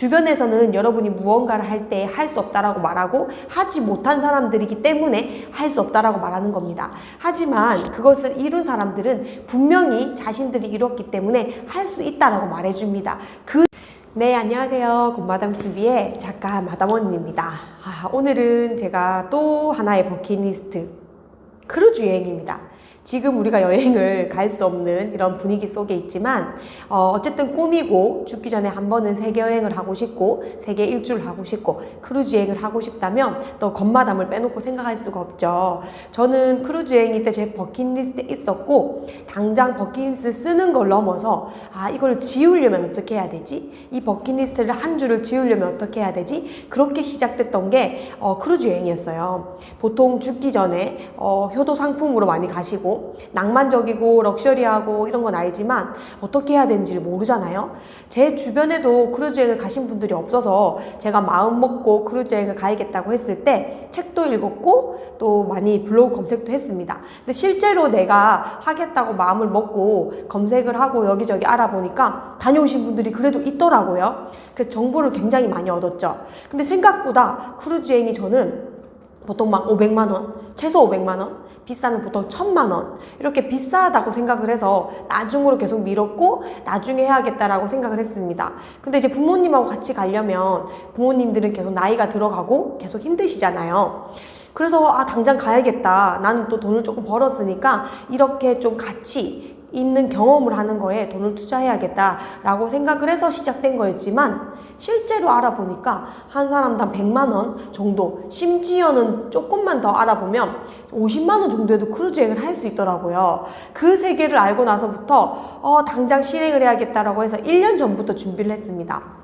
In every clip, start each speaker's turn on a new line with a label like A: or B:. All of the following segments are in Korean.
A: 주변에서는 여러분이 무언가를 할 때 할 수 없다라고 말하고 하지 못한 사람들이기 때문에 할 수 없다라고 말하는 겁니다. 하지만 그것을 이룬 사람들은 분명히 자신들이 이뤘기 때문에 할 수 있다라고 말해줍니다. 네, 안녕하세요. 곰마담TV의 작가 마담원입니다. 오늘은 제가 또 하나의 버킷리스트, 크루즈 여행입니다. 지금 우리가 여행을 갈 수 없는 이런 분위기 속에 있지만 어쨌든 꿈이고 죽기 전에 한 번은 세계 여행을 하고 싶고 세계 일주를 하고 싶고 크루즈 여행을 하고 싶다면 또 곰마담을 빼놓고 생각할 수가 없죠. 저는 크루즈 여행이 때 제 버킷리스트에 있었고 당장 버킷리스트 쓰는 걸 넘어서 이걸 지우려면 어떻게 해야 되지? 이 버킷리스트를 한 줄을 지우려면 어떻게 해야 되지? 그렇게 시작됐던 게 크루즈 여행이었어요. 보통 죽기 전에 효도 상품으로 많이 가시고 낭만적이고 럭셔리하고 이런 건 알지만 어떻게 해야 되는지를 모르잖아요. 제 주변에도 크루즈 여행을 가신 분들이 없어서 제가 마음 먹고 크루즈 여행을 가야겠다고 했을 때 책도 읽었고 또 많이 블로그 검색도 했습니다. 근데 실제로 내가 하겠다고 마음을 먹고 검색을 하고 여기저기 알아보니까 다녀오신 분들이 그래도 있더라고요. 그래서 정보를 굉장히 많이 얻었죠. 근데 생각보다 크루즈 여행이 저는 보통 막 500만 원, 최소 500만 원, 비싸면 보통 1000만 원 이렇게 비싸다고 생각을 해서 나중으로 계속 미뤘고 나중에 해야겠다라고 생각을 했습니다. 근데 이제 부모님하고 같이 가려면 부모님들은 계속 나이가 들어가고 계속 힘드시잖아요. 그래서 당장 가야겠다. 나는 또 돈을 조금 벌었으니까 이렇게 좀 같이 있는 경험을 하는 거에 돈을 투자해야겠다라고 생각을 해서 시작된 거였지만 실제로 알아보니까 한 사람당 100만 원 정도, 심지어는 조금만 더 알아보면 50만 원 정도에도 크루즈 여행을 할 수 있더라고요. 그 세계를 알고 나서부터 당장 실행을 해야겠다라고 해서 1년 전부터 준비를 했습니다.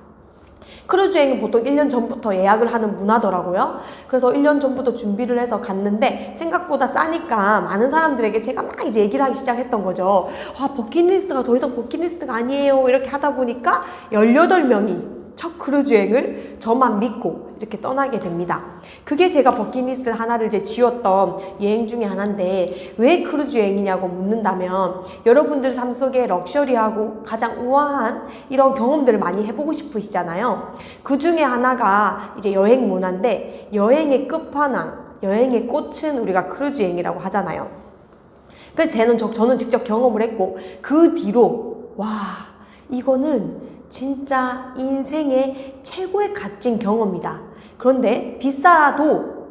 A: 크루즈 여행은 보통 1년 전부터 예약을 하는 문화더라고요. 그래서 1년 전부터 준비를 해서 갔는데 생각보다 싸니까 많은 사람들에게 제가 막 이제 얘기를 하기 시작했던 거죠. 버킷리스트가 더 이상 버킷리스트가 아니에요. 이렇게 하다 보니까 18명이 첫 크루즈 여행을 저만 믿고 이렇게 떠나게 됩니다. 그게 제가 버킷리스트 하나를 이제 지웠던 여행 중에 하나인데 왜 크루즈 여행이냐고 묻는다면 여러분들 삶 속에 럭셔리하고 가장 우아한 이런 경험들을 많이 해보고 싶으시잖아요. 그 중에 하나가 이제 여행 문화인데 여행의 끝판왕, 여행의 꽃은 우리가 크루즈 여행이라고 하잖아요. 그래서 저는 직접 경험을 했고 그 뒤로 이거는 진짜 인생의 최고의 값진 경험이다. 그런데 비싸도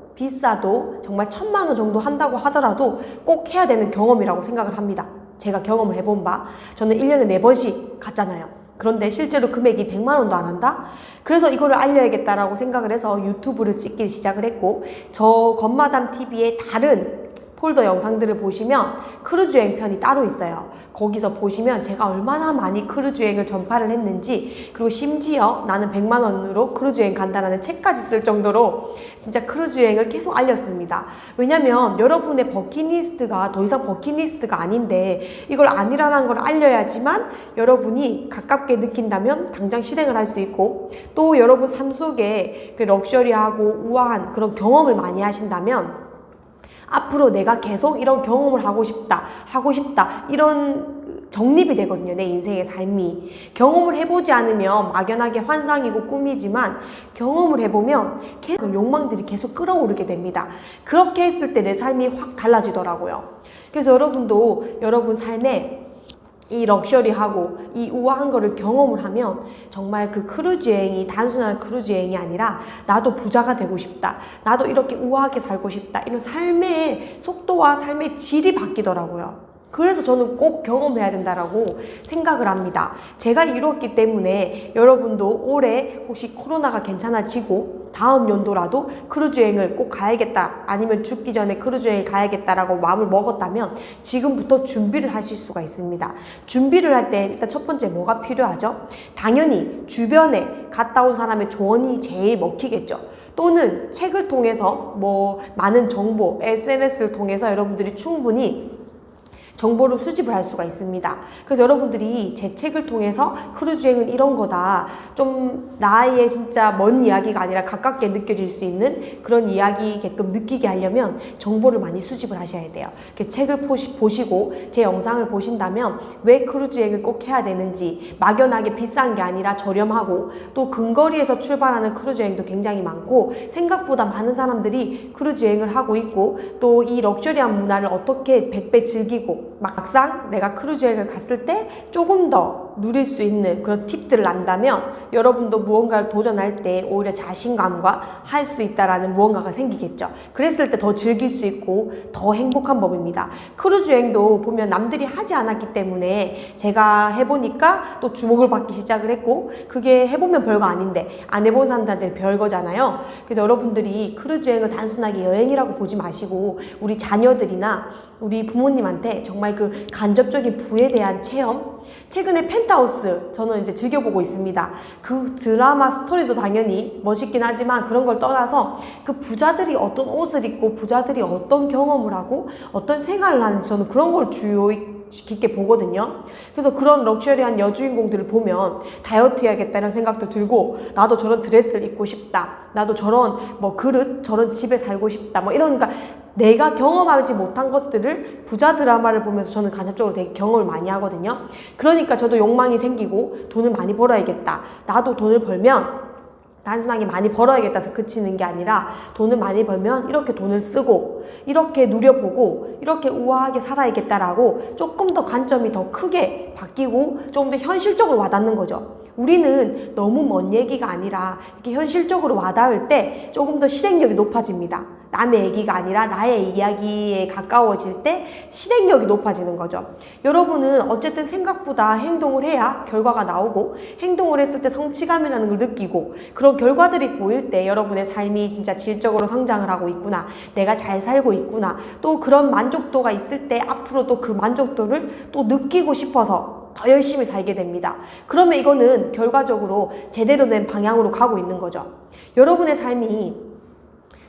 A: 정말 1000만 원 정도 한다고 하더라도 꼭 해야 되는 경험이라고 생각을 합니다. 제가 경험을 해본 바 저는 1년에 4번씩 갔잖아요. 그런데 실제로 금액이 100만 원도 안 한다? 그래서 이거를 알려야겠다라고 생각을 해서 유튜브를 찍기 시작을 했고 저 곰마담TV의 다른 폴더 영상들을 보시면 크루즈 여행 편이 따로 있어요. 거기서 보시면 제가 얼마나 많이 크루즈 여행을 전파를 했는지 그리고 심지어 나는 100만 원으로 크루즈 여행 간다라는 책까지 쓸 정도로 진짜 크루즈 여행을 계속 알렸습니다. 왜냐면 여러분의 버킷리스트가 더 이상 버킷리스트가 아닌데 이걸 아니라는 걸 알려야지만 여러분이 가깝게 느낀다면 당장 실행을 할 수 있고 또 여러분 삶 속에 그 럭셔리하고 우아한 그런 경험을 많이 하신다면 앞으로 내가 계속 이런 경험을 하고 싶다 이런 정립이 되거든요. 내 인생의 삶이. 경험을 해보지 않으면 막연하게 환상이고 꿈이지만 경험을 해보면 계속 욕망들이 계속 끌어오르게 됩니다. 그렇게 했을 때 내 삶이 확 달라지더라고요. 그래서 여러분도 여러분 삶에 이 럭셔리하고 이 우아한 거를 경험을 하면 정말 그 크루즈 여행이 단순한 크루즈 여행이 아니라 나도 부자가 되고 싶다. 나도 이렇게 우아하게 살고 싶다. 이런 삶의 속도와 삶의 질이 바뀌더라고요. 그래서 저는 꼭 경험해야 된다라고 생각을 합니다. 제가 이뤘기 때문에 여러분도 올해 혹시 코로나가 괜찮아지고 다음 연도라도 크루즈 여행을 꼭 가야겠다 아니면 죽기 전에 크루즈 여행 가야겠다라고 마음을 먹었다면 지금부터 준비를 하실 수가 있습니다. 준비를 할 때 일단 첫 번째 뭐가 필요하죠? 당연히 주변에 갔다 온 사람의 조언이 제일 먹히겠죠. 또는 책을 통해서 많은 정보, SNS를 통해서 여러분들이 충분히 정보를 수집을 할 수가 있습니다. 그래서 여러분들이 제 책을 통해서 크루즈 여행은 이런 거다, 좀 나의 진짜 먼 이야기가 아니라 가깝게 느껴질 수 있는 그런 이야기게끔 느끼게 하려면 정보를 많이 수집을 하셔야 돼요. 책을 보시고 제 영상을 보신다면 왜 크루즈 여행을 꼭 해야 되는지, 막연하게 비싼 게 아니라 저렴하고 또 근거리에서 출발하는 크루즈 여행도 굉장히 많고 생각보다 많은 사람들이 크루즈 여행을 하고 있고 또 이 럭셔리한 문화를 어떻게 100배 즐기고 막상 내가 크루즈 여행을 갔을 때 조금 더 누릴 수 있는 그런 팁들을 안다면 여러분도 무언가를 도전할 때 오히려 자신감과 할 수 있다라는 무언가가 생기겠죠. 그랬을 때 더 즐길 수 있고 더 행복한 법입니다. 크루즈 여행도 보면 남들이 하지 않았기 때문에 제가 해보니까 또 주목을 받기 시작을 했고, 그게 해보면 별거 아닌데 안 해본 사람들한테 별거잖아요. 그래서 여러분들이 크루즈 여행을 단순하게 여행이라고 보지 마시고 우리 자녀들이나 우리 부모님한테 정말 그 간접적인 부에 대한 체험, 최근에 펜트하우스 저는 이제 즐겨보고 있습니다. 그 드라마 스토리도 당연히 멋있긴 하지만 그런 걸 떠나서 그 부자들이 어떤 옷을 입고 부자들이 어떤 경험을 하고 어떤 생활을 하는지 저는 그런 걸 주요 깊게 보거든요. 그래서 그런 럭셔리한 여주인공들을 보면 다이어트 해야겠다는 생각도 들고, 나도 저런 드레스를 입고 싶다, 나도 저런 뭐 그릇, 저런 집에 살고 싶다, 뭐 이런, 그러니까 내가 경험하지 못한 것들을 부자 드라마를 보면서 저는 간접적으로 되게 경험을 많이 하거든요. 그러니까 저도 욕망이 생기고 돈을 많이 벌어야겠다, 나도 돈을 벌면 단순하게 많이 벌어야겠다 해서 그치는 게 아니라 돈을 많이 벌면 이렇게 돈을 쓰고 이렇게 누려보고 이렇게 우아하게 살아야겠다라고 조금 더 관점이 더 크게 바뀌고 조금 더 현실적으로 와닿는 거죠. 우리는 너무 먼 얘기가 아니라 이렇게 현실적으로 와닿을 때 조금 더 실행력이 높아집니다. 남의 얘기가 아니라 나의 이야기에 가까워질 때 실행력이 높아지는 거죠. 여러분은 어쨌든 생각보다 행동을 해야 결과가 나오고, 행동을 했을 때 성취감이라는 걸 느끼고, 그런 결과들이 보일 때 여러분의 삶이 진짜 질적으로 성장을 하고 있구나, 내가 잘 살고 있구나, 또 그런 만족도가 있을 때 앞으로 또 그 만족도를 또 느끼고 싶어서 더 열심히 살게 됩니다. 그러면 이거는 결과적으로 제대로 된 방향으로 가고 있는 거죠. 여러분의 삶이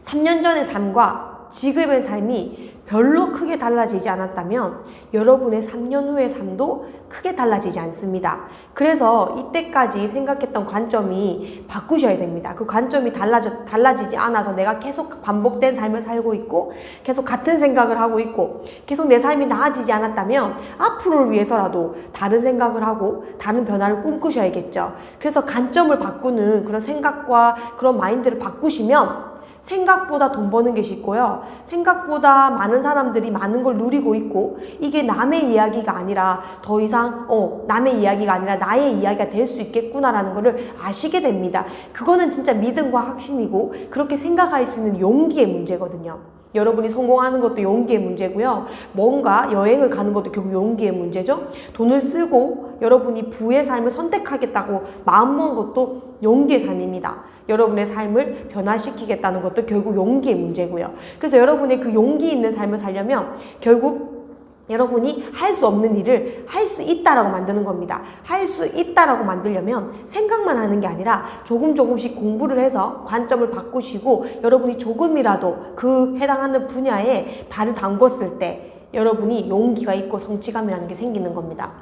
A: 3년 전의 삶과 지금의 삶이 별로 크게 달라지지 않았다면 여러분의 3년 후의 삶도 크게 달라지지 않습니다. 그래서 이때까지 생각했던 관점이 바꾸셔야 됩니다. 그 관점이 달라지지 않아서 내가 계속 반복된 삶을 살고 있고 계속 같은 생각을 하고 있고 계속 내 삶이 나아지지 않았다면 앞으로를 위해서라도 다른 생각을 하고 다른 변화를 꿈꾸셔야겠죠. 그래서 관점을 바꾸는 그런 생각과 그런 마인드를 바꾸시면 생각보다 돈 버는 게 쉽고요. 생각보다 많은 사람들이 많은 걸 누리고 있고, 이게 남의 이야기가 아니라 더 이상 남의 이야기가 아니라 나의 이야기가 될 수 있겠구나라는 거를 아시게 됩니다. 그거는 진짜 믿음과 확신이고 그렇게 생각할 수 있는 용기의 문제거든요. 여러분이 성공하는 것도 용기의 문제고요. 뭔가 여행을 가는 것도 결국 용기의 문제죠. 돈을 쓰고 여러분이 부의 삶을 선택하겠다고 마음먹은 것도 용기의 삶입니다. 여러분의 삶을 변화시키겠다는 것도 결국 용기의 문제고요. 그래서 여러분의 그 용기 있는 삶을 살려면 결국 여러분이 할 수 없는 일을 할 수 있다라고 만드는 겁니다. 할 수 있다라고 만들려면 생각만 하는 게 아니라 조금씩 공부를 해서 관점을 바꾸시고 여러분이 조금이라도 그 해당하는 분야에 발을 담궜을 때 여러분이 용기가 있고 성취감이라는 게 생기는 겁니다.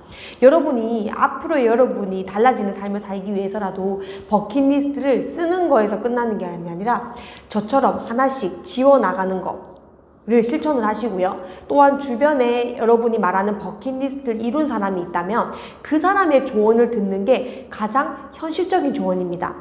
A: 여러분이 앞으로 여러분이 달라지는 삶을 살기 위해서라도 버킷리스트를 쓰는 거에서 끝나는 게 아니라 저처럼 하나씩 지워나가는 거를 실천을 하시고요. 또한 주변에 여러분이 말하는 버킷리스트를 이룬 사람이 있다면 그 사람의 조언을 듣는 게 가장 현실적인 조언입니다.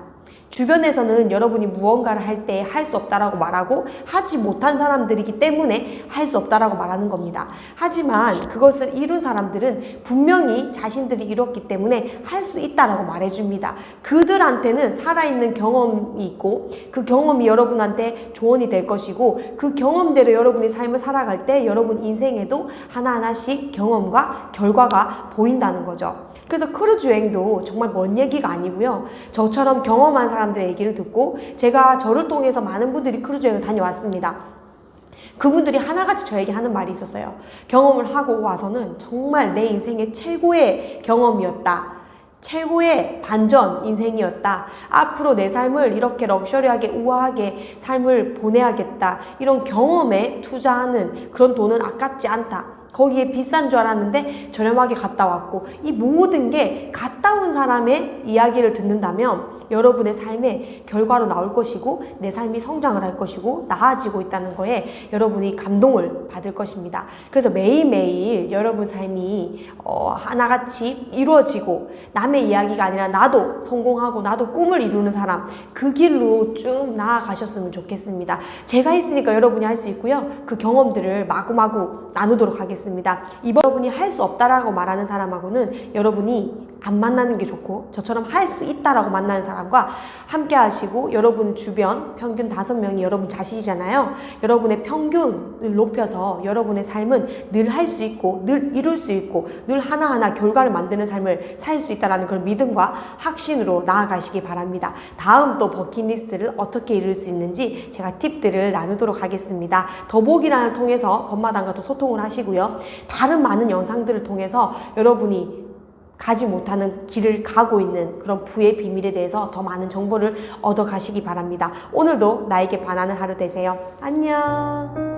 A: 주변에서는 여러분이 무언가를 할 때 할 수 없다라고 말하고 하지 못한 사람들이기 때문에 할 수 없다라고 말하는 겁니다. 하지만 그것을 이룬 사람들은 분명히 자신들이 이뤘기 때문에 할 수 있다라고 말해줍니다. 그들한테는 살아있는 경험이 있고 그 경험이 여러분한테 조언이 될 것이고 그 경험대로 여러분이 삶을 살아갈 때 여러분 인생에도 하나하나씩 경험과 결과가 보인다는 거죠. 그래서 크루즈 여행도 정말 먼 얘기가 아니고요. 저처럼 경험한 사람들의 얘기를 듣고 제가 저를 통해서 많은 분들이 크루즈 여행을 다녀왔습니다. 그분들이 하나같이 저에게 하는 말이 있었어요. 경험을 하고 와서는 정말 내 인생의 최고의 경험이었다. 최고의 반전 인생이었다. 앞으로 내 삶을 이렇게 럭셔리하게 우아하게 삶을 보내야겠다. 이런 경험에 투자하는 그런 돈은 아깝지 않다. 거기에 비싼 줄 알았는데 저렴하게 갔다 왔고, 이 모든 게 갔다 온 사람의 이야기를 듣는다면 여러분의 삶의 결과로 나올 것이고 내 삶이 성장을 할 것이고 나아지고 있다는 거에 여러분이 감동을 받을 것입니다. 그래서 매일매일 여러분 삶이 하나같이 이루어지고 남의 이야기가 아니라 나도 성공하고 나도 꿈을 이루는 사람, 그 길로 쭉 나아가셨으면 좋겠습니다. 제가 있으니까 여러분이 할 수 있고요. 그 경험들을 마구마구 나누도록 하겠습니다. 여러분이 할 수 없다라고 말하는 사람하고는 여러분이 안 만나는 게 좋고, 저처럼 할 수 있다라고 만나는 사람과 함께 하시고, 여러분 주변 평균 5명이 여러분 자신이잖아요. 여러분의 평균을 높여서 여러분의 삶은 늘 할 수 있고 늘 이룰 수 있고 늘 하나하나 결과를 만드는 삶을 살 수 있다는 그런 믿음과 확신으로 나아가시기 바랍니다. 다음 또 버킷리스트를 어떻게 이룰 수 있는지 제가 팁들을 나누도록 하겠습니다. 더보기란을 통해서 건마당과 또 소통을 하시고요. 다른 많은 영상들을 통해서 여러분이 가지 못하는 길을 가고 있는 그런 부의 비밀에 대해서 더 많은 정보를 얻어 가시기 바랍니다. 오늘도 나에게 반하는 하루 되세요. 안녕.